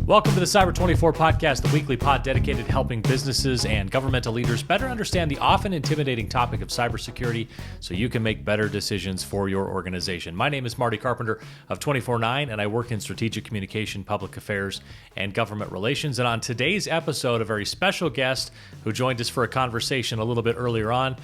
Welcome to the Cyber 24 podcast, the weekly pod dedicated to helping businesses and governmental leaders better understand the often intimidating topic of cybersecurity so you can make better decisions for your organization. My name is Marty Carpenter of 24/9, and I work in strategic communication, public affairs, and government relations. And on today's episode, a very special guest who joined us for a conversation a little bit earlier on,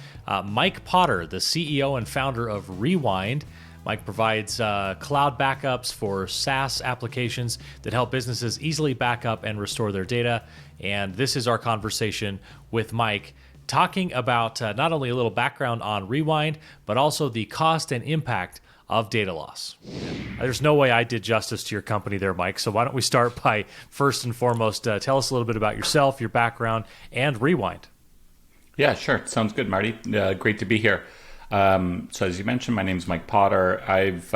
Mike Potter, the CEO and founder of Rewind. Mike provides cloud backups for SaaS applications that help businesses easily back up and restore their data. And this is our conversation with Mike, talking about not only a little background on Rewind, but also the cost and impact of data loss. There's no way I did justice to your company there, Mike. So why don't we start by, first and foremost, tell us a little bit about yourself, your background, and Rewind. Yeah, sure. Sounds good, Marty. Great to be here. So as you mentioned, my name is Mike Potter. I've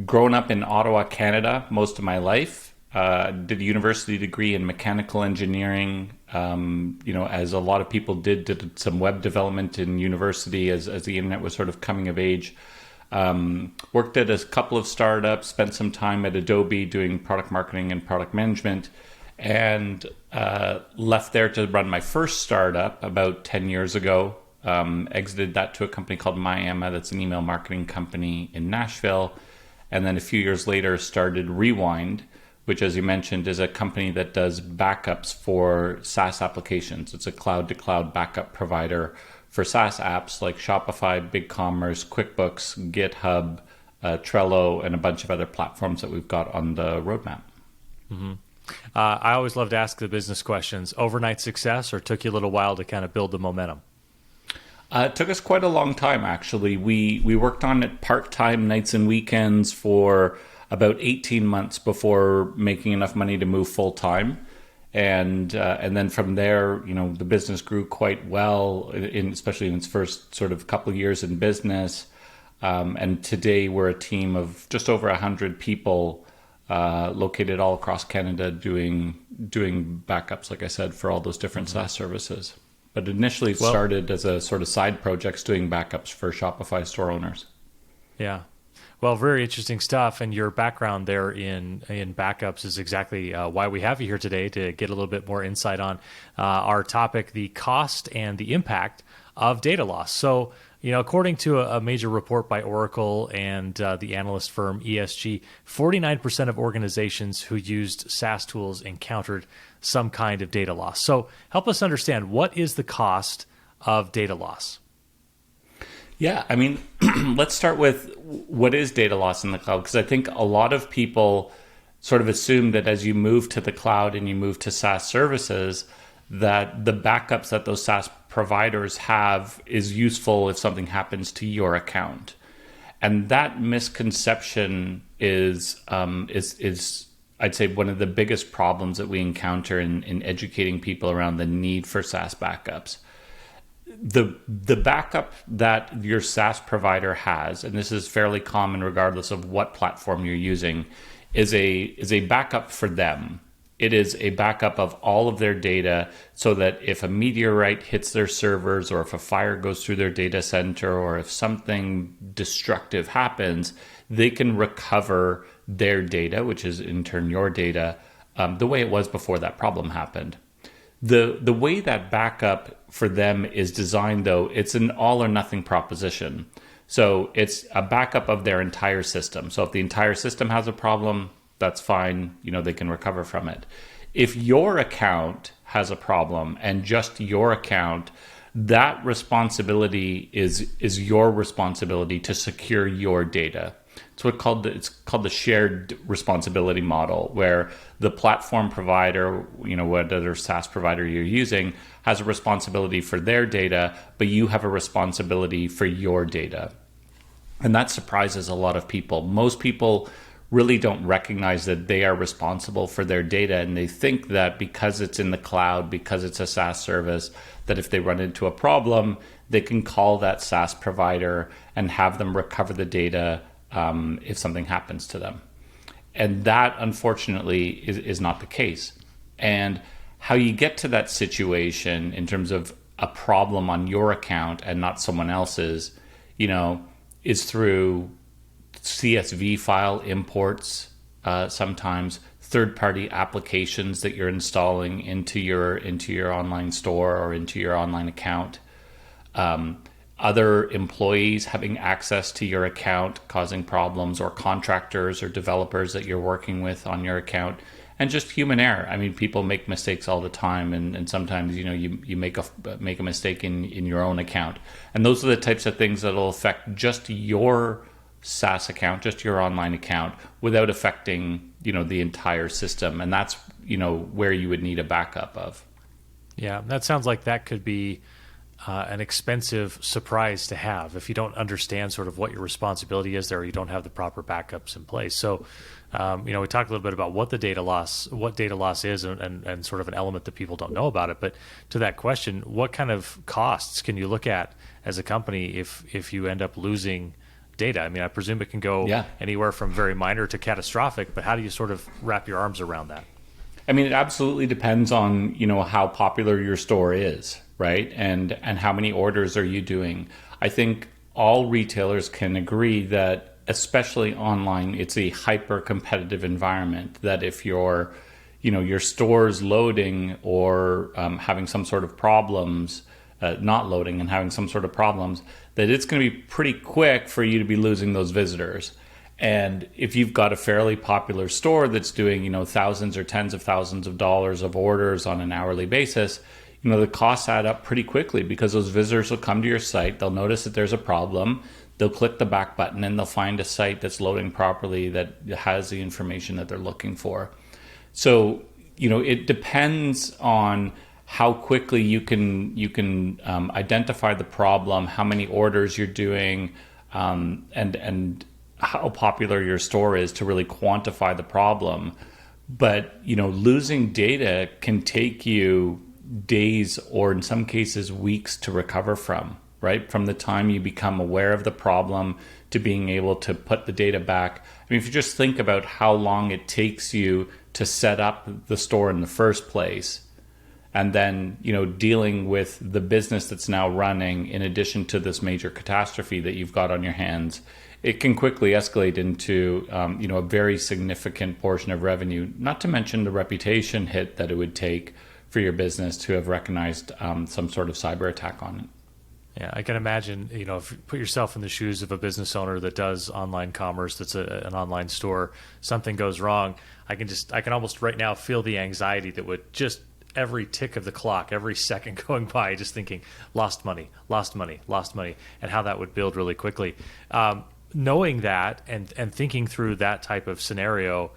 grown up in Ottawa, Canada, most of my life. Did a university degree in mechanical engineering. As a lot of people did some web development in university as the internet was sort of coming of age. Worked at a couple of startups, spent some time at Adobe doing product marketing and product management, and left there to run my first startup about 10 years ago. Exited that to a company called MyEmma, that's an email marketing company in Nashville. And then a few years later started Rewind, which, as you mentioned, is a company that does backups for SaaS applications. It's a cloud-to-cloud backup provider for SaaS apps like Shopify, BigCommerce, QuickBooks, GitHub, Trello, and a bunch of other platforms that we've got on the roadmap. Mm-hmm. I always love to ask the business questions. Overnight success, or took you a little while to kind of build the momentum? It took us quite a long time, actually. We worked on it part-time, nights and weekends, for about 18 months before making enough money to move full-time. And then from there, the business grew quite well, especially in its first sort of couple of years in business. And today we're a team of just over 100 people located all across Canada doing backups, like I said, for all those different SaaS services. But initially it started as a sort of side projects doing backups for Shopify store owners. Yeah. Well, very interesting stuff. And your background there in backups is exactly why we have you here today, to get a little bit more insight on our topic, the cost and the impact of data loss. So, according to a major report by Oracle and the analyst firm ESG, 49% of organizations who used SaaS tools encountered some kind of data loss. So help us understand, what is the cost of data loss? Yeah, I mean, let's start with what is data loss in the cloud, because I think a lot of people sort of assume that as you move to the cloud and you move to SaaS services, that the backups that those SaaS providers have is useful if something happens to your account. And that misconception is I'd say one of the biggest problems that we encounter in educating people around the need for SaaS backups. The backup that your SaaS provider has, and this is fairly common regardless of what platform you're using, is a backup for them. It is a backup of all of their data, so that if a meteorite hits their servers, or if a fire goes through their data center, or if something destructive happens, they can recover their data, which is in turn your data, the way it was before that problem happened. The way that backup for them is designed, though, it's an all or nothing proposition. So it's a backup of their entire system. So if the entire system has a problem, that's fine. They can recover from it. If your account has a problem, and just your account, that responsibility is your responsibility to secure your data. It's called the shared responsibility model, where the platform provider, whatever SaaS provider you're using, has a responsibility for their data, but you have a responsibility for your data. And that surprises a lot of people. Most people really don't recognize that they are responsible for their data, and they think that because it's in the cloud, because it's a SaaS service, that if they run into a problem, they can call that SaaS provider and have them recover the data if something happens to them. And that, unfortunately, is not the case. And how you get to that situation in terms of a problem on your account and not someone else's, is through CSV file imports, sometimes third-party applications that you're installing into your online store or into your online account. Other employees having access to your account causing problems, or contractors or developers that you're working with on your account, and just human error. I mean, people make mistakes all the time, and sometimes you make a mistake in your own account, and those are the types of things that'll affect just your SaaS account, just your online account, without affecting the entire system, and that's where you would need a backup of. Yeah, that sounds like that could be an expensive surprise to have if you don't understand sort of what your responsibility is there, or you don't have the proper backups in place. So, we talked a little bit about what data loss is, and sort of an element that people don't know about it. But to that question, what kind of costs can you look at as a company if you end up losing data? I mean, I presume it can go anywhere from very minor to catastrophic, but how do you sort of wrap your arms around that? I mean, it absolutely depends on, how popular your store is, right? And how many orders are you doing? I think all retailers can agree that, especially online, it's a hyper competitive environment, that if your store's loading or having some sort of problems, not loading and having some sort of problems, that it's going to be pretty quick for you to be losing those visitors. And if you've got a fairly popular store that's doing, thousands or tens of thousands of dollars of orders on an hourly basis, the costs add up pretty quickly, because those visitors will come to your site, they'll notice that there's a problem, they'll click the back button, and they'll find a site that's loading properly, that has the information that they're looking for. So, it depends on how quickly you can identify the problem, how many orders you're doing, and how popular your store is to really quantify the problem. But losing data can take you days, or in some cases weeks, to recover from, right? From the time you become aware of the problem to being able to put the data back. I mean, if you just think about how long it takes you to set up the store in the first place, and then dealing with the business that's now running in addition to this major catastrophe that you've got on your hands, it can quickly escalate into a very significant portion of revenue, not to mention the reputation hit that it would take for your business to have recognized some sort of cyber attack on it. Yeah, I can imagine, if you put yourself in the shoes of a business owner that does online commerce, that's an online store, something goes wrong, I can almost right now feel the anxiety that would just every tick of the clock, every second going by, just thinking lost money, and how that would build really quickly. Knowing that and thinking through that type of scenario,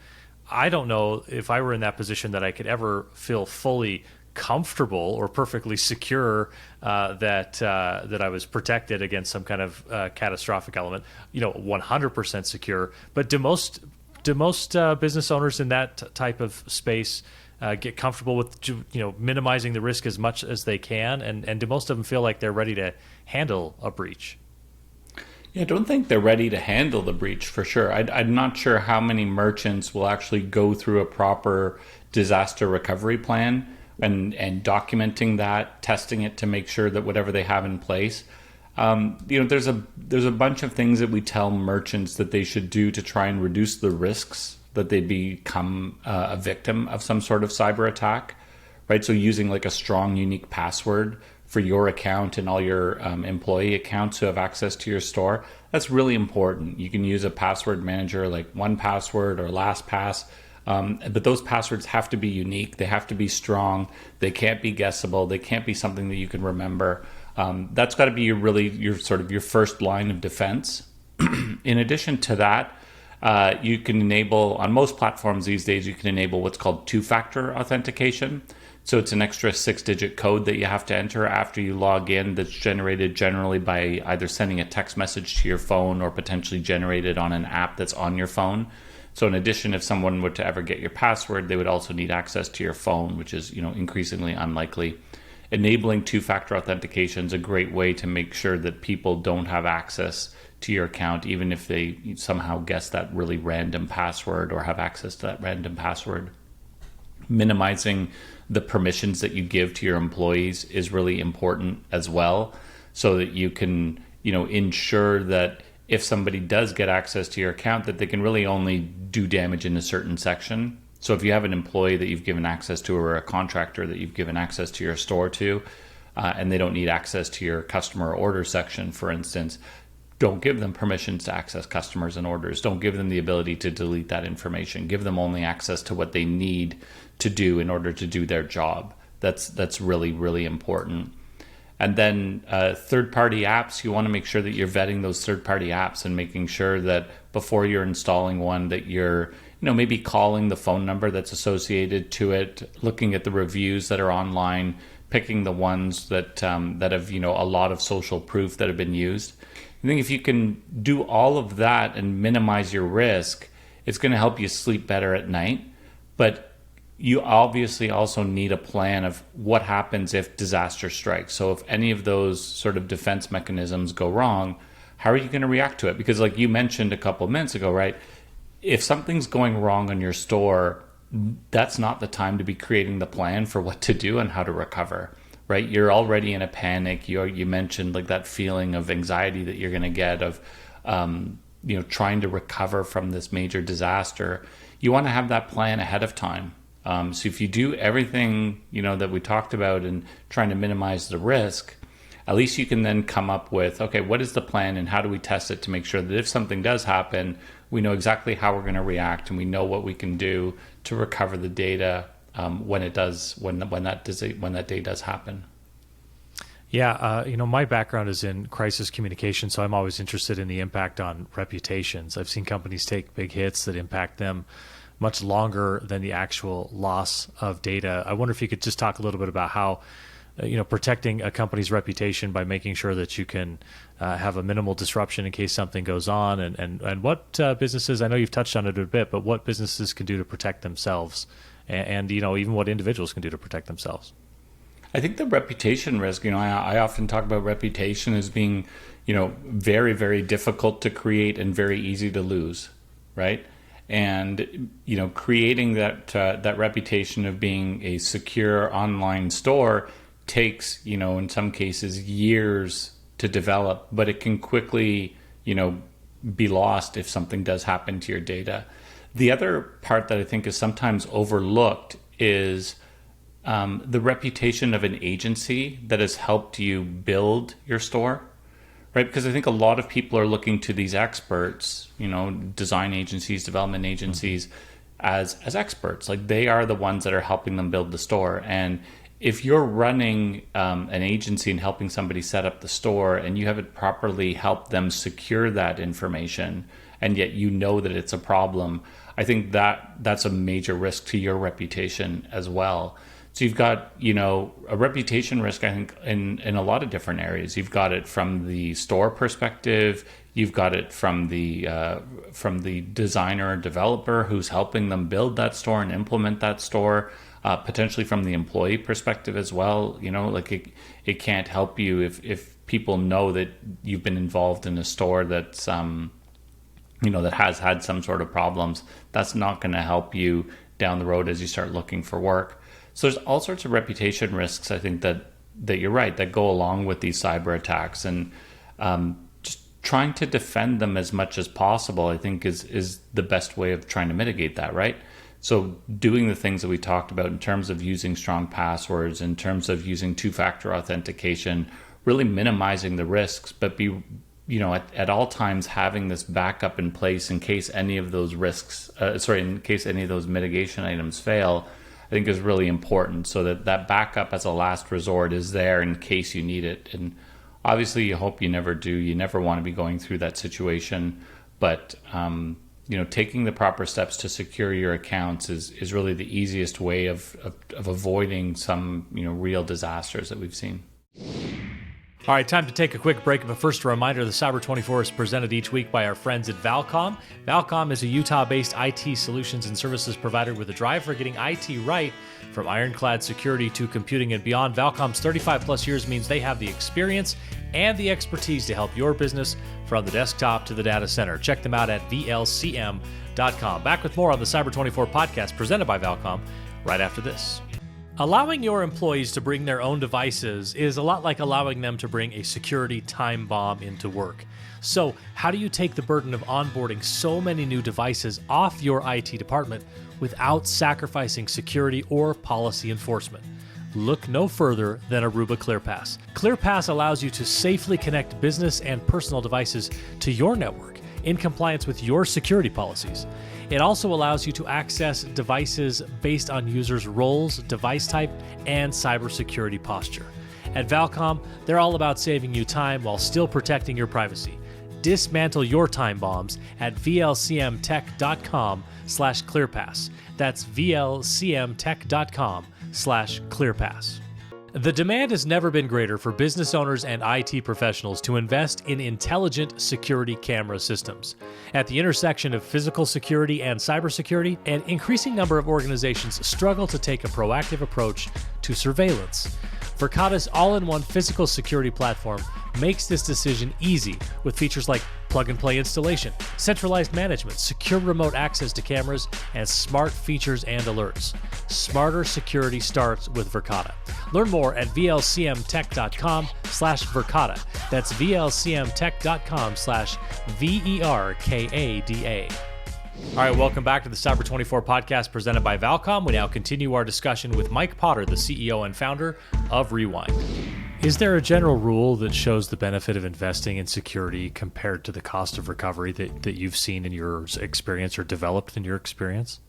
I don't know if I were in that position that I could ever feel fully comfortable or perfectly secure that I was protected against some kind of catastrophic element. 100% secure. But do most business owners in that type of space get comfortable with minimizing the risk as much as they can, and do most of them feel like they're ready to handle a breach? Yeah, I don't think they're ready to handle the breach, for sure. I'm not sure how many merchants will actually go through a proper disaster recovery plan and documenting that, testing it to make sure that whatever they have in place. There's a bunch of things that we tell merchants that they should do to try and reduce the risks that they become a victim of some sort of cyber attack, right? So using like a strong, unique password for your account and all your employee accounts who have access to your store, that's really important. You can use a password manager like 1Password or LastPass, but those passwords have to be unique. They have to be strong. They can't be guessable. They can't be something that you can remember. That's got to be your first line of defense. In addition to that, you can enable, on most platforms these days, you can enable what's called two-factor authentication. So it's an extra 6-digit code that you have to enter after you log in, that's generated generally by either sending a text message to your phone or potentially generated on an app that's on your phone. So in addition, if someone were to ever get your password, they would also need access to your phone, which is increasingly unlikely. Enabling two-factor authentication is a great way to make sure that people don't have access to your account, even if they somehow guess that really random password or have access to that random password. Minimizing the permissions that you give to your employees is really important as well, so that you can ensure that if somebody does get access to your account, that they can really only do damage in a certain section. So if you have an employee that you've given access to or a contractor that you've given access to your store to, and they don't need access to your customer order section, for instance, don't give them permissions to access customers and orders. Don't give them the ability to delete that information. Give them only access to what they need to do in order to do their job. That's really, really important. And then third-party apps, you want to make sure that you're vetting those third-party apps and making sure that before you're installing one that you're maybe calling the phone number that's associated to it, looking at the reviews that are online, picking the ones that have a lot of social proof that have been used. I think if you can do all of that and minimize your risk, it's going to help you sleep better at night. But you obviously also need a plan of what happens if disaster strikes. So if any of those sort of defense mechanisms go wrong, how are you going to react to it? Because like you mentioned a couple of minutes ago, right? If something's going wrong on your store, that's not the time to be creating the plan for what to do and how to recover, right? You're already in a panic. You mentioned like that feeling of anxiety that you're going to get of, trying to recover from this major disaster. You want to have that plan ahead of time. So if you do everything, that we talked about and trying to minimize the risk, at least you can then come up with, okay, what is the plan and how do we test it to make sure that if something does happen, we know exactly how we're going to react and we know what we can do to recover the data when that day does happen. Yeah, my background is in crisis communication, so I'm always interested in the impact on reputations. I've seen companies take big hits that impact them much longer than the actual loss of data. I wonder if you could just talk a little bit about how, protecting a company's reputation by making sure that you can have a minimal disruption in case something goes on, and what businesses, I know you've touched on it a bit, but what businesses can do to protect themselves, and even what individuals can do to protect themselves. I think the reputation risk, I often talk about reputation as being, very, very difficult to create and very easy to lose, right? And, creating that reputation of being a secure online store takes, in some cases years to develop, but it can quickly, be lost if something does happen to your data. The other part that I think is sometimes overlooked is the reputation of an agency that has helped you build your store, right? Because I think a lot of people are looking to these experts, design agencies, development agencies, as experts. Like they are the ones that are helping them build the store. And if you're running an agency and helping somebody set up the store and you haven't properly helped them secure that information, and yet that it's a problem, I think that's a major risk to your reputation as well. So you've got, a reputation risk, I think, in a lot of different areas. You've got it from the store perspective. You've got it from the designer or developer who's helping them build that store and implement that store. Potentially from the employee perspective as well. It can't help you if people know that you've been involved in a store that's that has had some sort of problems. That's not going to help you down the road as you start looking for work. So there's all sorts of reputation risks, I think, that you're right, that go along with these cyber attacks, and just trying to defend them as much as possible, I think, is the best way of trying to mitigate that, right? So doing the things that we talked about in terms of using strong passwords, in terms of using two-factor authentication, really minimizing the risks, but at all times having this backup in place in case any of those in case any of those mitigation items fail, I think is really important, so that backup as a last resort is there in case you need it. And obviously you hope you never do. You never want to be going through that situation, but taking the proper steps to secure your accounts is really the easiest way of avoiding some real disasters that we've seen. All right, time to take a quick break, but first a reminder, the Cyber 24 is presented each week by our friends at Valcom. Valcom is a Utah-based IT solutions and services provider with a drive for getting IT right, from ironclad security to computing and beyond. Valcom's 35-plus years means they have the experience and the expertise to help your business from the desktop to the data center. Check them out at VLCM.com. Back with more on the Cyber 24 podcast presented by Valcom right after this. Allowing your employees to bring their own devices is a lot like allowing them to bring a security time bomb into work. So, how do you take the burden of onboarding so many new devices off your IT department without sacrificing security or policy enforcement? Look no further than Aruba ClearPass. ClearPass allows you to safely connect business and personal devices to your network in compliance with your security policies. It also allows you to access devices based on users' roles, device type, and cybersecurity posture. At Valcom, they're all about saving you time while still protecting your privacy. Dismantle your time bombs at vlcmtech.com/clearpass. That's vlcmtech.com/clearpass. The demand has never been greater for business owners and IT professionals to invest in intelligent security camera systems. At the intersection of physical security and cybersecurity, an increasing number of organizations struggle to take a proactive approach to surveillance. Verkada's all-in-one physical security platform makes this decision easy with features like plug-and-play installation, centralized management, secure remote access to cameras, and smart features and alerts. Smarter security starts with Verkada. Learn more at vlcmtech.com/Verkada. That's vlcmtech.com/VERKADA. All right, welcome back to the Cyber 24 podcast presented by Valcom. We now continue our discussion with Mike Potter, the CEO and founder of Rewind. Is there a general rule that shows the benefit of investing in security compared to the cost of recovery that you've seen in your experience or developed in your experience?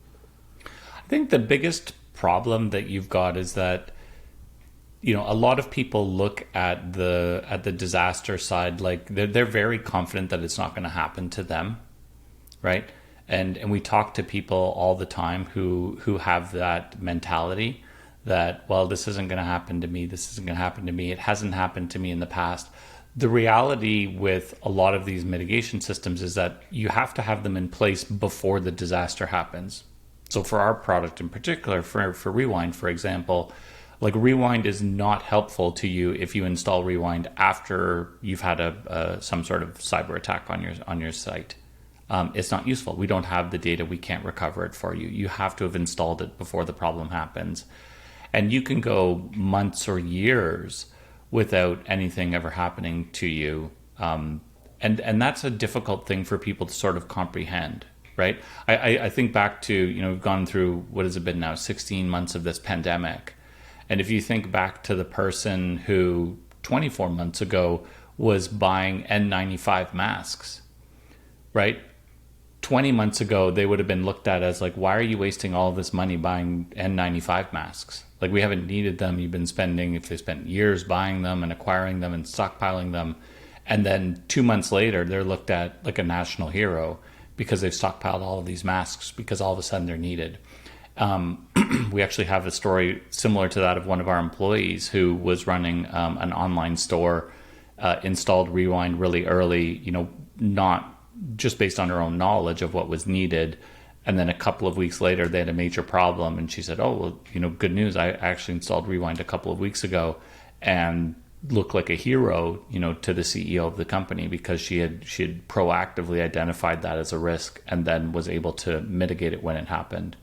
I think the biggest problem that you've got is that, you know, a lot of people look at the disaster side like they're very confident that it's not going to happen to them, right? And we talk to people all the time who have that mentality that, well, this isn't going to happen to me. This isn't going to happen to me. It hasn't happened to me in the past. The reality with a lot of these mitigation systems is that you have to have them in place before the disaster happens. So for our product in particular, for Rewind, for example, like Rewind is not helpful to you if you install Rewind after you've had some sort of cyber attack on your site. It's not useful. We don't have the data. We can't recover it for you. You have to have installed it before the problem happens. And you can go months or years without anything ever happening to you. And that's a difficult thing for people to sort of comprehend, right? I think back to, you know, we've gone through, what has it been now, 16 months of this pandemic. And if you think back to the person who 24 months ago was buying N95 masks, right? 20 months ago, they would have been looked at as like, why are you wasting all this money buying N95 masks? Like, we haven't needed them. You've been spending, if they spent years buying them and acquiring them and stockpiling them. And then 2 months later, they're looked at like a national hero because they've stockpiled all of these masks because all of a sudden they're needed. We actually have a story similar to that of one of our employees who was running an online store, installed Rewind really early, you know, not just based on her own knowledge of what was needed. And then a couple of weeks later, they had a major problem. And she said, oh, well, you know, good news. I actually installed Rewind a couple of weeks ago and looked like a hero, you know, to the CEO of the company because she had proactively identified that as a risk and then was able to mitigate it when it happened.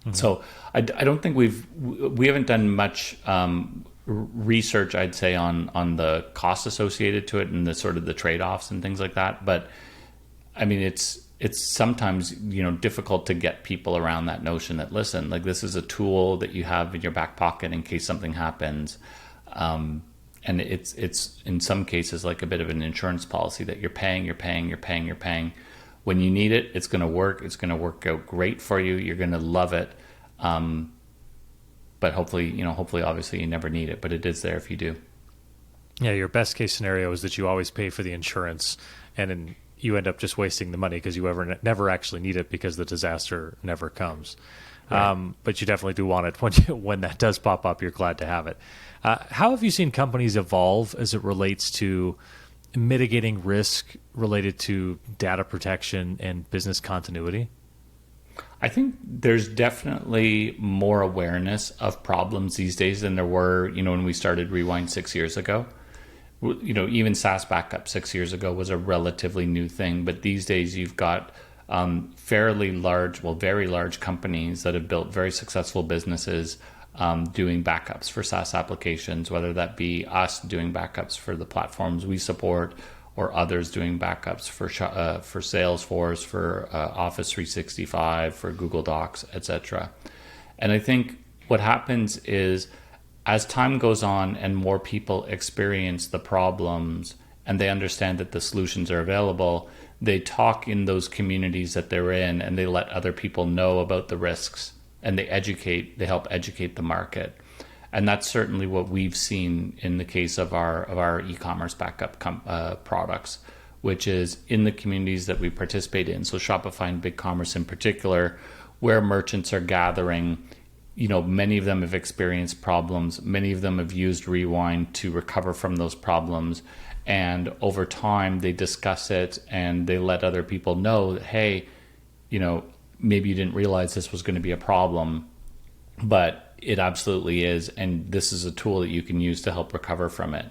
Mm-hmm. So I don't think we haven't done much research, I'd say, on the costs associated to it and the sort of the trade-offs and things like that. But I mean, it's sometimes, you know, difficult to get people around that notion that, listen, like, this is a tool that you have in your back pocket in case something happens. And it's in some cases like a bit of an insurance policy that you're paying. When you need it, it's going to work. It's going to work out great for you. You're going to love it. But hopefully, obviously you never need it, but it is there if you do. Yeah, your best case scenario is that you always pay for the insurance, and then you end up just wasting the money because you never actually need it because the disaster never comes. Right. But you definitely do want it when that does pop up. You're glad to have it. How have you seen companies evolve as it relates to mitigating risk related to data protection and business continuity? I think there's definitely more awareness of problems these days than there were, you know, when we started Rewind 6 years ago. You know, even SaaS backup 6 years ago was a relatively new thing, but these days you've got very large companies that have built very successful businesses doing backups for SaaS applications, whether that be us doing backups for the platforms we support, or others doing backups for Salesforce, for Office 365, for Google Docs, etc. And I think what happens is, as time goes on and more people experience the problems and they understand that the solutions are available, they talk in those communities that they're in, and they let other people know about the risks, and they help educate the market. And that's certainly what we've seen in the case of our e-commerce backup products, which is in the communities that we participate in. So Shopify and BigCommerce in particular, where merchants are gathering, many of them have experienced problems. Many of them have used Rewind to recover from those problems. And over time, they discuss it and they let other people know that, hey, maybe you didn't realize this was going to be a problem, but it absolutely is, and this is a tool that you can use to help recover from it.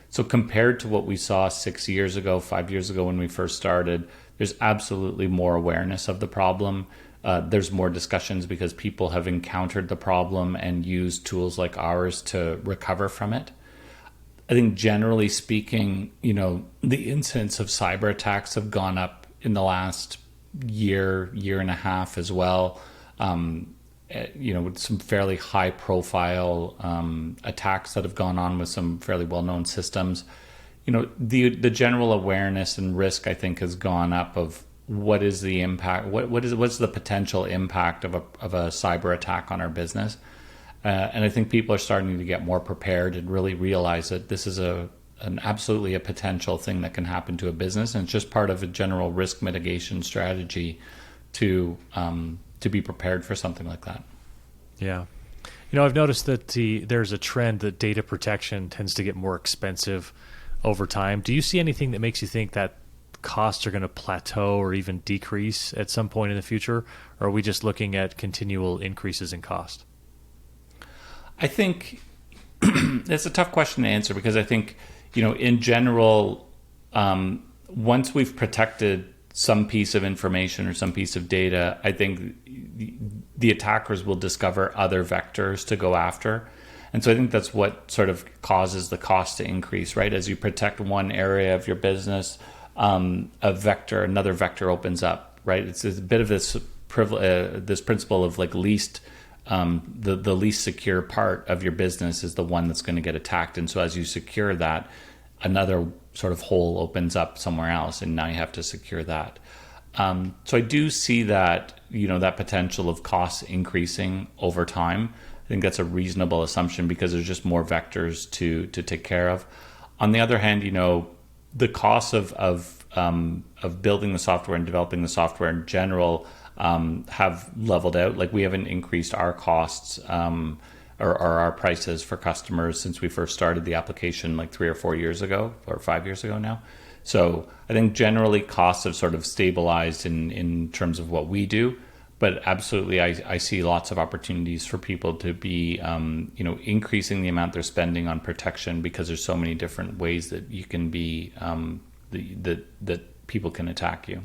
So compared to what we saw 6 years ago, 5 years ago when we first started, there's absolutely more awareness of the problem. There's more discussions because people have encountered the problem and used tools like ours to recover from it. I think generally speaking, the incidence of cyber attacks have gone up in the last year and a half as well. With some fairly high profile attacks that have gone on with some fairly well-known systems. The general awareness and risk, I think, has gone up of what is the impact, what's the potential impact of a cyber attack on our business. And I think people are starting to get more prepared and really realize that this is absolutely a potential thing that can happen to a business, and it's just part of a general risk mitigation strategy to be prepared for something like that. Yeah. I've noticed that there's a trend that data protection tends to get more expensive over time. Do you see anything that makes you think that costs are going to plateau or even decrease at some point in the future? Or are we just looking at continual increases in cost? I think it's a tough question to answer, because I think, in general, once we've protected some piece of information or some piece of data, I think the attackers will discover other vectors to go after. And so I think that's what sort of causes the cost to increase, right? As you protect one area of your business, another vector opens up, right? It's a bit of this principle of like the least secure part of your business is the one that's going to get attacked. And so as you secure that, another sort of hole opens up somewhere else, and now you have to secure that. So I do see that, that potential of costs increasing over time. I think that's a reasonable assumption because there's just more vectors to take care of. On the other hand, the costs of building the software and developing the software in general have leveled out. Like, we haven't increased our costs or our prices for customers since we first started the application like 3 or 4 years ago, or 5 years ago now. So I think generally costs have sort of stabilized in terms of what we do, but absolutely I see lots of opportunities for people to be increasing the amount they're spending on protection, because there's so many different ways that you can be that people can attack you.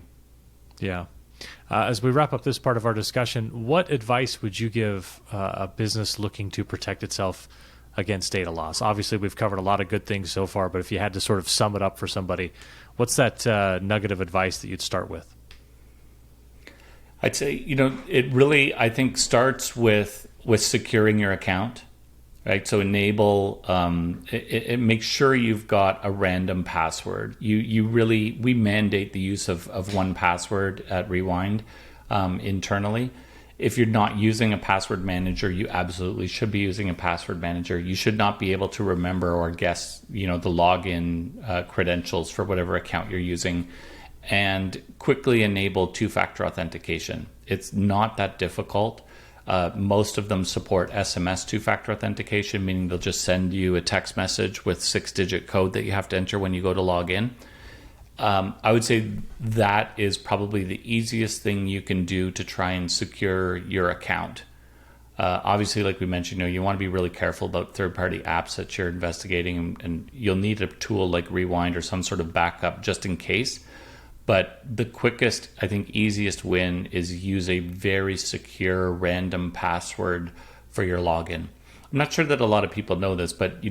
Yeah. As we wrap up this part of our discussion, what advice would you give a business looking to protect itself against data loss? Obviously, we've covered a lot of good things so far, but if you had to sort of sum it up for somebody, what's that nugget of advice that you'd start with? I'd say, it really, I think, starts with securing your account, right? So enable, make sure you've got a random password. We mandate the use of one password at Rewind internally. If you're not using a password manager, you absolutely should be using a password manager. You should not be able to remember or guess, the login credentials for whatever account you're using. And quickly enable two-factor authentication. It's not that difficult. Most of them support SMS two-factor authentication, meaning they'll just send you a text message with 6-digit code that you have to enter when you go to log in. I would say that is probably the easiest thing you can do to try and secure your account. Obviously, like we mentioned, you want to be really careful about third-party apps that you're investigating, and you'll need a tool like Rewind or some sort of backup just in case. But the quickest, I think, easiest win is use a very secure random password for your login. I'm not sure that a lot of people know this, but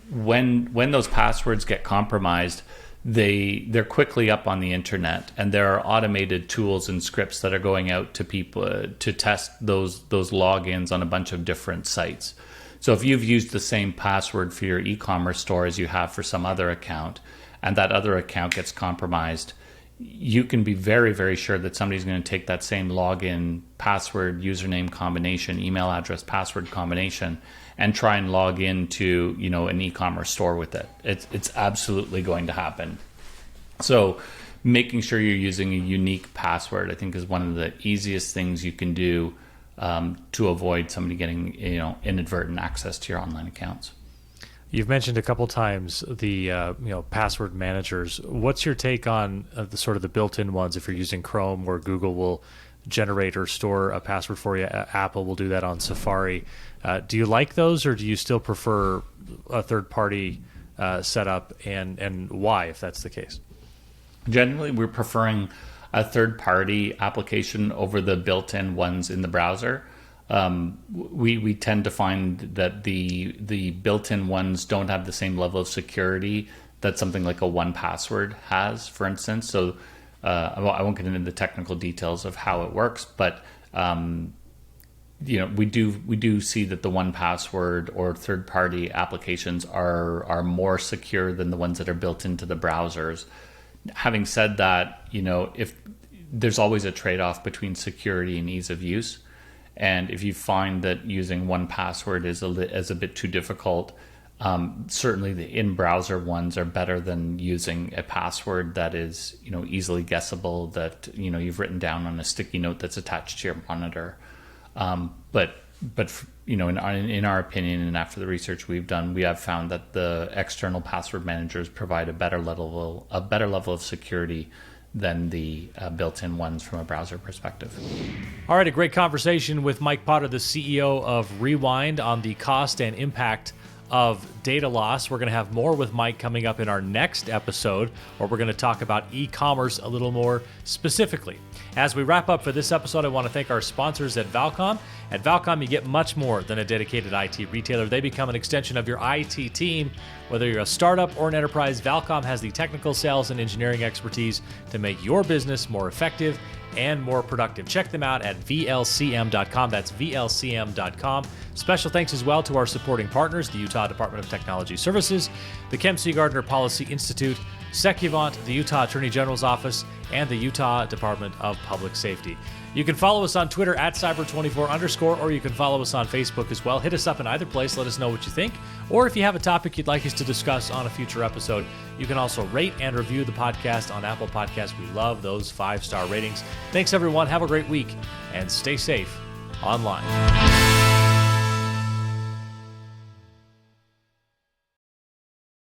when those passwords get compromised, they're quickly up on the internet, and there are automated tools and scripts that are going out to people to test those logins on a bunch of different sites. So if you've used the same password for your e-commerce store as you have for some other account, and that other account gets compromised, you can be very, very sure that somebody's going to take that same login, password, username combination, email address, password combination, and try and log into, an e-commerce store with it. It's absolutely going to happen. So making sure you're using a unique password, I think, is one of the easiest things you can do to avoid somebody getting, inadvertent access to your online accounts. You've mentioned a couple times the password managers. What's your take on the built-in ones? If you're using Chrome, where Google will generate or store a password for you, Apple will do that on Safari. Do you like those, or do you still prefer a third-party setup, and why, if that's the case? Generally, we're preferring a third-party application over the built-in ones in the browser. We tend to find that the built-in ones don't have the same level of security that something like a 1Password has, for instance. So I won't get into the technical details of how it works, but we do see that the 1Password or third-party applications are more secure than the ones that are built into the browsers. Having said that, if there's always a trade-off between security and ease of use. And if you find that using 1Password is a bit too difficult, certainly the in-browser ones are better than using a password that is, easily guessable, that you've written down on a sticky note that's attached to your monitor. But in our opinion, and after the research we've done, we have found that the external password managers provide a better level of security than the built-in ones from a browser perspective. All right, a great conversation with Mike Potter, the CEO of Rewind, on the cost and impact of data loss. We're going to have more with Mike coming up in our next episode, where we're going to talk about e-commerce a little more specifically. As we wrap up for this episode, I want to thank our sponsors at Valcom. At Valcom, you get much more than a dedicated IT retailer. They become an extension of your IT team. Whether you're a startup or an enterprise, Valcom has the technical, sales, and engineering expertise to make your business more effective and more productive. Check them out at VLCM.com. That's VLCM.com. Special thanks as well to our supporting partners, the Utah Department of Technology Services, the Kemp C. Gardner Policy Institute, Secuvant, the Utah Attorney General's Office, and the Utah Department of Public Safety. You can follow us on Twitter at cyber24_, or you can follow us on Facebook as well. Hit us up in either place. Let us know what you think. Or if you have a topic you'd like us to discuss on a future episode, you can also rate and review the podcast on Apple Podcasts. We love those 5-star ratings. Thanks, everyone. Have a great week, and stay safe online.